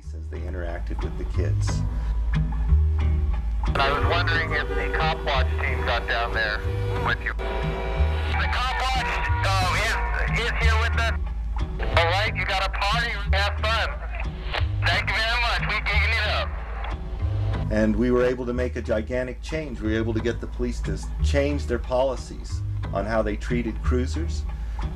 police as they interacted with the kids. And I was wondering if the Copwatch team got down there with you. The Copwatch is here with us. All right, you got a party, have fun. Thank you very much, we digging it up. And we were able to make a gigantic change. We were able to get the police to change their policies on how they treated cruisers.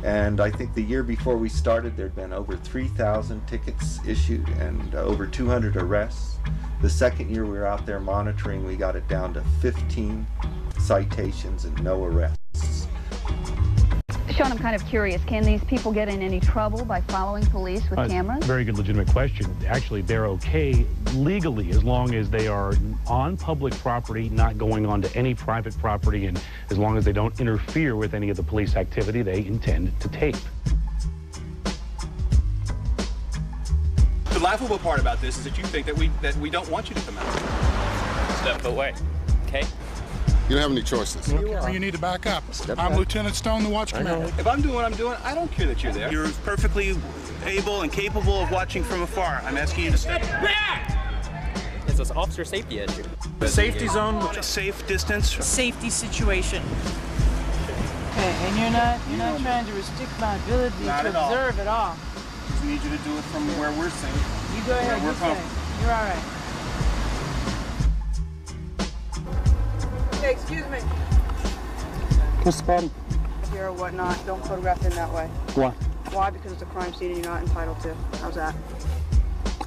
And I think the year before we started, there'd been over 3,000 tickets issued and over 200 arrests. The second year we were out there monitoring, we got it down to 15 citations and no arrests. Sean, I'm kind of curious, can these people get in any trouble by following police with cameras? Very good, legitimate question. Actually, they're okay legally as long as they are on public property, not going onto any private property, and as long as they don't interfere with any of the police activity they intend to tape. The laughable part about this is that you think that we don't want you to come out. Step away, okay? You don't have any choices. You need to back up. I'm Lieutenant Stone, the watch commander. If I'm doing what I'm doing, I don't care that you're there. You're perfectly able and capable of watching from afar. I'm asking you to step back! It's an officer safety issue. The safety zone, which is safe distance. Safety situation. Okay, and you're not trying to restrict my ability to observe at all. Just need you to do it from where we're safe. You go ahead, you're safe. You're all right. Hey, excuse me. What's the problem? Here or whatnot, don't photograph in that way. Why? Why? Because it's a crime scene and you're not entitled to. How's that?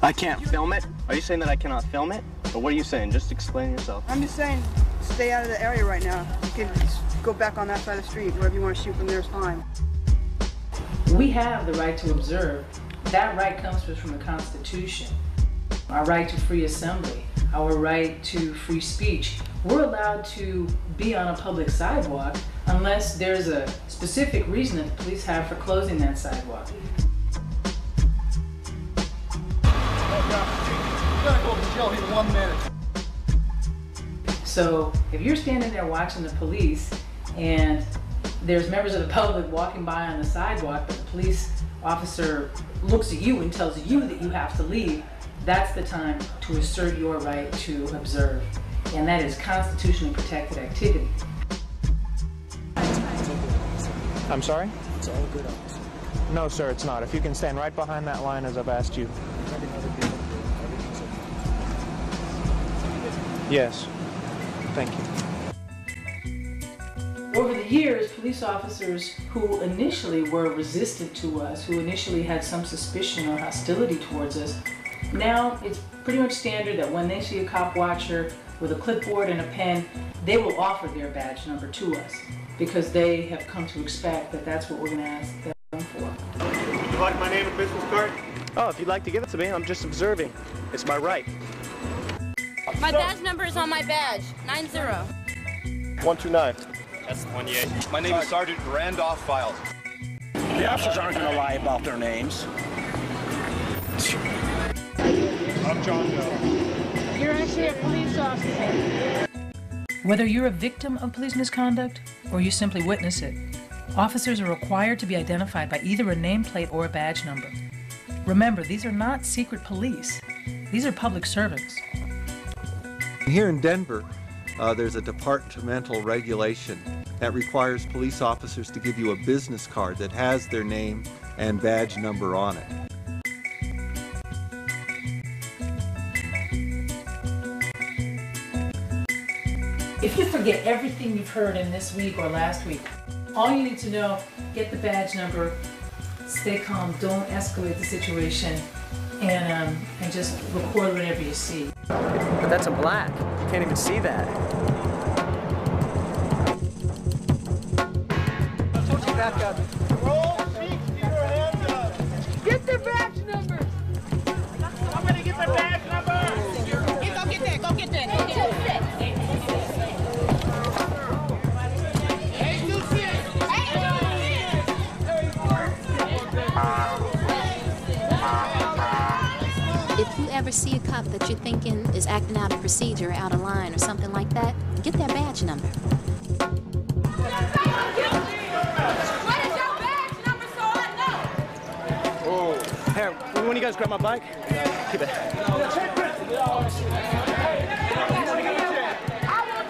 I can't film it? Are you saying that I cannot film it? Or what are you saying? Just explain yourself. I'm just saying, stay out of the area right now. You can go back on that side of the street. Wherever you want to shoot from there is fine. We have the right to observe. That right comes from the Constitution. Our right to free assembly, our right to free speech. We're allowed to be on a public sidewalk unless there's a specific reason that the police have for closing that sidewalk. You're gonna go to jail in 1 minute. So if you're standing there watching the police and there's members of the public walking by on the sidewalk, but the police officer looks at you and tells you that you have to leave, that's the time to assert your right to observe. And that is constitutionally protected activity. I'm sorry? It's all good, officer. No, sir, it's not. If you can stand right behind that line as I've asked you. Yes. Thank you. Over the years, police officers who initially were resistant to us, who initially had some suspicion or hostility towards us, now it's pretty much standard that when they see a cop watcher with a clipboard and a pen, they will offer their badge number to us because they have come to expect that that's what we're going to ask them for. Would you like my name and business card? Oh, if you'd like to give it to me, I'm just observing. It's my right. My badge number is on my badge, 90. 129. That's 28. My name is Sergeant Randolph Files. The officers aren't going to lie about their names. I'm John Doe. You're actually a police officer. Whether you're a victim of police misconduct or you simply witness it, officers are required to be identified by either a nameplate or a badge number. Remember, these are not secret police. These are public servants. Here in Denver, there's a departmental regulation that requires police officers to give you a business card that has their name and badge number on it. If you forget everything you've heard in this week or last week, all you need to know, get the badge number, stay calm, don't escalate the situation, and just record whatever you see. But that's a black. You can't even see that. Back up. Roll sheets, keep your hands up. Get the badge number. Somebody get the badge number. Go get that, go get that. If you ever see a cop that you're thinking is acting out of procedure, out of line, or something like that, get their badge number. Hey, when you guys grab my bike? Keep it.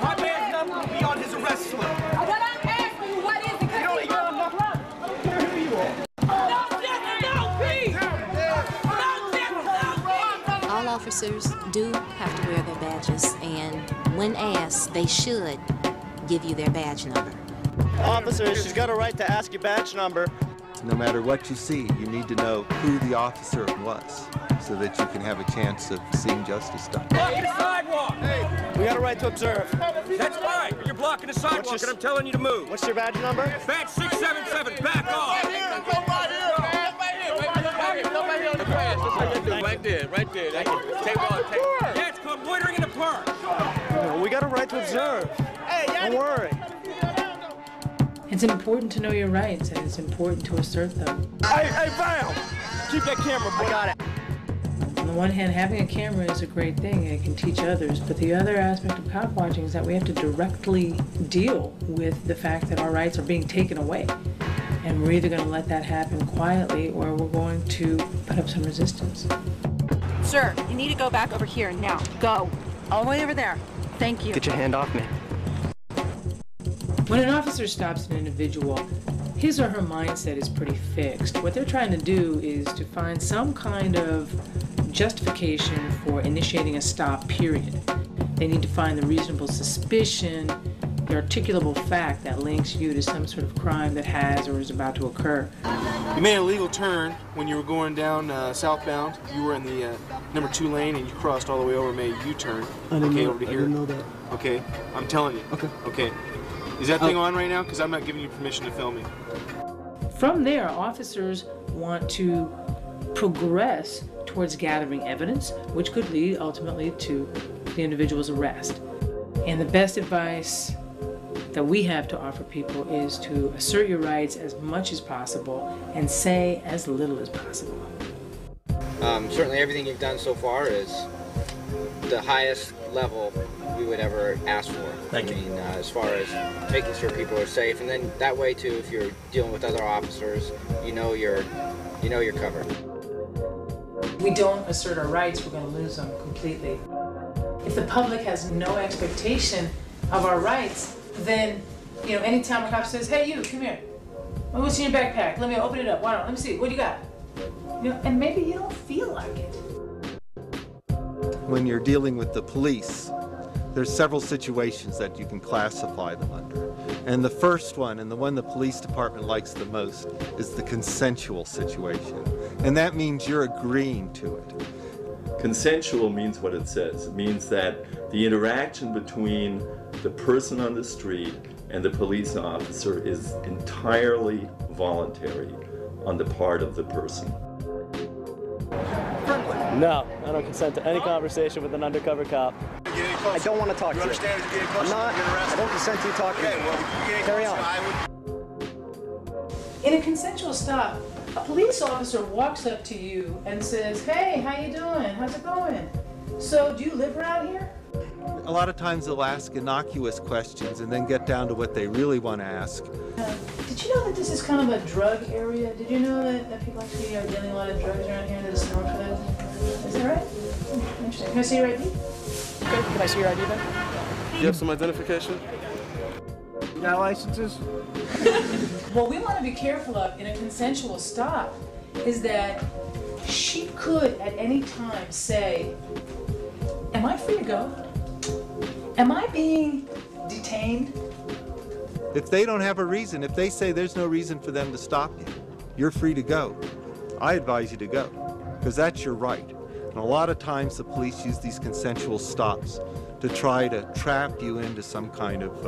My man's number will be on his arrest slip. What I'm asking you, what is it? You don't know. All officers do have to wear their badges, and when asked, they should give you their badge number. Officer, she's got a right to ask your badge number. No matter what you see, you need to know who the officer was so that you can have a chance of seeing justice done. Blocking the sidewalk! Hey, we got a right to observe. That's fine, but you're blocking the sidewalk and I'm telling you to move. What's your badge number? Badge 677, back off! Right there. Yeah, it's called loitering in the park. We got a right to observe. Hey, don't worry. It's important to know your rights, and it's important to assert them. Hey, Val! Keep that camera, boy. I got it. On the one hand, having a camera is a great thing, and it can teach others, but the other aspect of cop watching is that we have to directly deal with the fact that our rights are being taken away. And we're either going to let that happen quietly, or we're going to put up some resistance. Sir, you need to go back over here now. Go. All the way over there. Thank you. Get your hand off me. When an officer stops an individual, his or her mindset is pretty fixed. What they're trying to do is to find some kind of justification for initiating a stop, period. They need to find the reasonable suspicion, the articulable fact that links you to some sort of crime that has or is about to occur. You made a legal turn when you were going down southbound. You were in the number 2 lane and you crossed all the way over and made a U-turn. Over to here. I didn't know that. Okay, I'm telling you. Okay. Is that thing on right now? Because I'm not giving you permission to film me. From there, officers want to progress towards gathering evidence, which could lead ultimately to the individual's arrest. And the best advice that we have to offer people is to assert your rights as much as possible and say as little as possible. Certainly everything you've done so far is the highest level we would ever ask for. Thank you. I mean, as far as making sure people are safe, and then that way too, if you're dealing with other officers, you know you're covered. If we don't assert our rights, we're going to lose them completely. If the public has no expectation of our rights, then, anytime a cop says, "Hey, you, come here. What's in your backpack? Let me open it up. Why don't? Let me see. What do you got?" And maybe you don't feel like it. When you're dealing with the police, there's several situations that you can classify them under. And the first one, and the one the police department likes the most, is the consensual situation. And that means you're agreeing to it. Consensual means what it says. It means that the interaction between the person on the street and the police officer is entirely voluntary on the part of the person. No, I don't consent to any conversation with an undercover cop. I don't want to talk to you. Understand if you get close, I don't consent to you talking. Okay, well, if you get Carry close, on. In a consensual stop, a police officer walks up to you and says, "Hey, how you doing? How's it going? So, do you live around here?" A lot of times they'll ask innocuous questions and then get down to what they really want to ask. Did you know that this is kind of a drug area? Did you know that people actually are dealing a lot of drugs around here that is known for that? Is that right? Interesting. Can I see your ID? Okay, can I see your ID then? You have some identification? You got licenses? What we want to be careful of in a consensual stop is that she could at any time say, "Am I free to go? Am I being detained?" If they don't have a reason, if they say there's no reason for them to stop you, you're free to go. I advise you to go, because that's your right. And a lot of times the police use these consensual stops to try to trap you into some kind of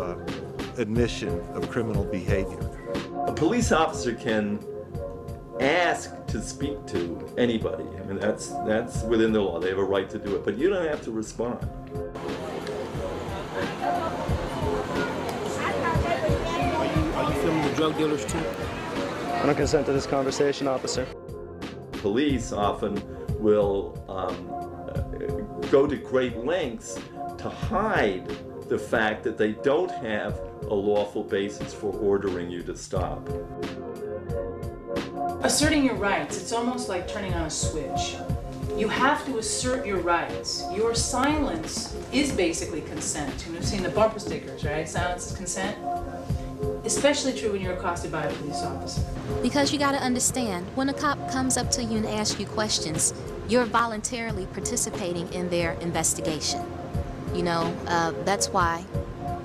admission of criminal behavior. A police officer can ask to speak to anybody. I mean, that's within the law. They have a right to do it, but you don't have to respond. Are you filming the drug dealers too? I don't consent to this conversation, officer. Police often will go to great lengths to hide the fact that they don't have a lawful basis for ordering you to stop. Asserting your rights, it's almost like turning on a switch. You have to assert your rights. Your silence is basically consent. You've seen the bumper stickers, right? Silence is consent. Especially true when you're accosted by a police officer. Because you gotta understand, when a cop comes up to you and asks you questions, you're voluntarily participating in their investigation. You know, that's why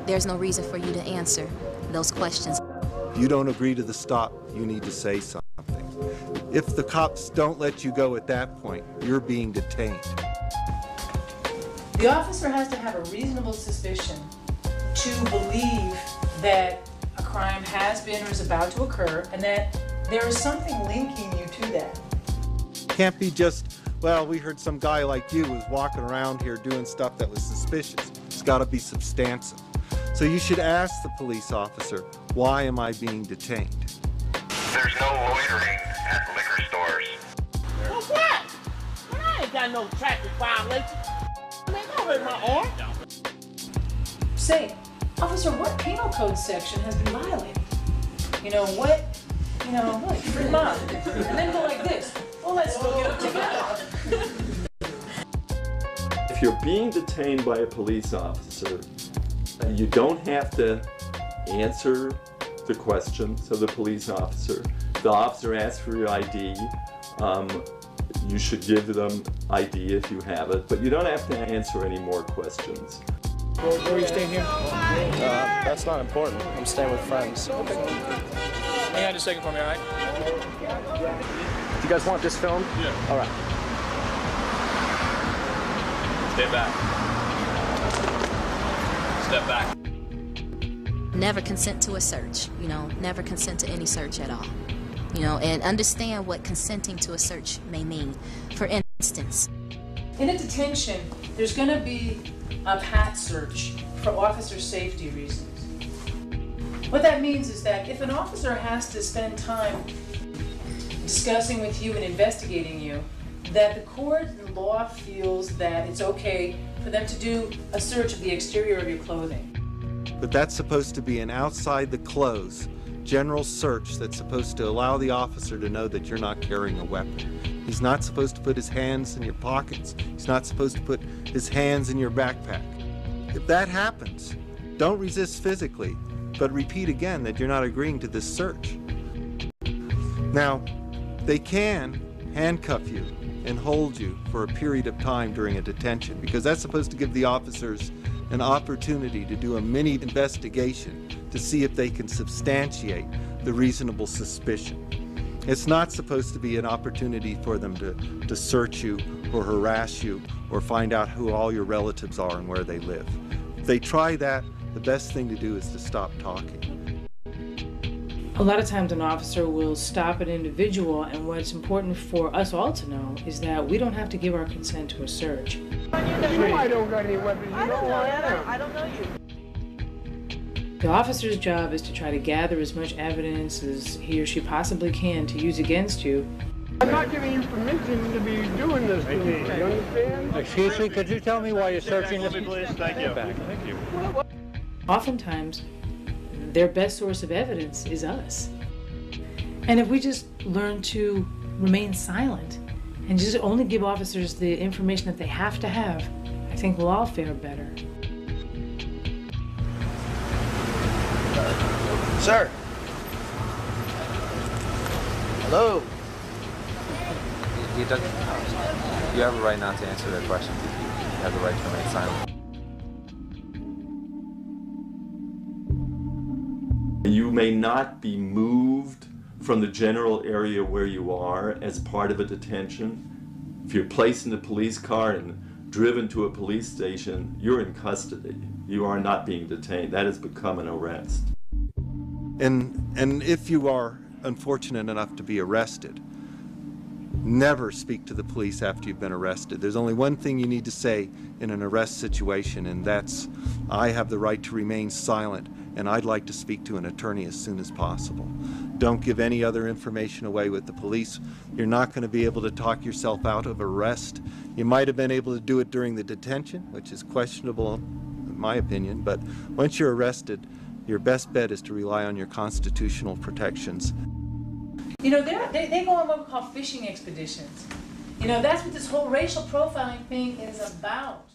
there's no reason for you to answer those questions. If you don't agree to the stop, you need to say something. If the cops don't let you go at that point, you're being detained. The officer has to have a reasonable suspicion to believe that a crime has been or is about to occur, and that there is something linking you to that. Can't be just, well, we heard some guy like you was walking around here doing stuff that was suspicious. It's got to be substantive. So you should ask the police officer, why am I being detained? There's no loitering at liquor stores. Well, what? Well, I ain't got no traffic violation. Man, don't hurt my arm. Say, officer, what penal code section has been violated? You know, what, like, free mom. And then go like this. Well, let's go get it together. If you're being detained by a police officer, you don't have to answer the questions of the police officer. The officer asks for your ID. You should give them ID if you have it, but you don't have to answer any more questions. Where are you staying here? That's not important. I'm staying with friends. Hang on just a second for me, all right? Do you guys want this filmed? Yeah. All right. Stay back. Step back. Never consent to a search, never consent to any search at all. And understand what consenting to a search may mean. For instance, in a detention, there's going to be a pat search for officer safety reasons. What that means is that if an officer has to spend time discussing with you and investigating you, that the court and law feels that it's okay for them to do a search of the exterior of your clothing. But that's supposed to be an outside the clothes general search that's supposed to allow the officer to know that you're not carrying a weapon. He's not supposed to put his hands in your pockets. He's not supposed to put his hands in your backpack. If that happens, don't resist physically, but repeat again that you're not agreeing to this search. Now, they can handcuff you and hold you for a period of time during a detention, because that's supposed to give the officers an opportunity to do a mini investigation to see if they can substantiate the reasonable suspicion. It's not supposed to be an opportunity for them to search you or harass you or find out who all your relatives are and where they live. If they try that, the best thing to do is to stop talking. A lot of times an officer will stop an individual, and what's important for us all to know is that we don't have to give our consent to a search. You know I don't got any weapons. I don't know that. I don't know you. The officer's job is to try to gather as much evidence as he or she possibly can to use against you. I'm not giving you permission to be doing this to me. You understand? Excuse me, could you tell me why you're searching this? Thank you. Thank you. Oftentimes, their best source of evidence is us. And if we just learn to remain silent and just only give officers the information that they have to have, I think we'll all fare better. Sir. Hello. You have a right not to answer their questions. You have the right to remain silent. You may not be moved from the general area where you are as part of a detention. If you're placed in a police car and driven to a police station, you're in custody. You are not being detained. That has become an arrest. And if you are unfortunate enough to be arrested, never speak to the police after you've been arrested. There's only one thing you need to say in an arrest situation, and that's, I have the right to remain silent, and I'd like to speak to an attorney as soon as possible. Don't give any other information away with the police. You're not going to be able to talk yourself out of arrest. You might have been able to do it during the detention, which is questionable in my opinion, but once you're arrested, your best bet is to rely on your constitutional protections. You know, they go on what we call fishing expeditions. You know, that's what this whole racial profiling thing is about.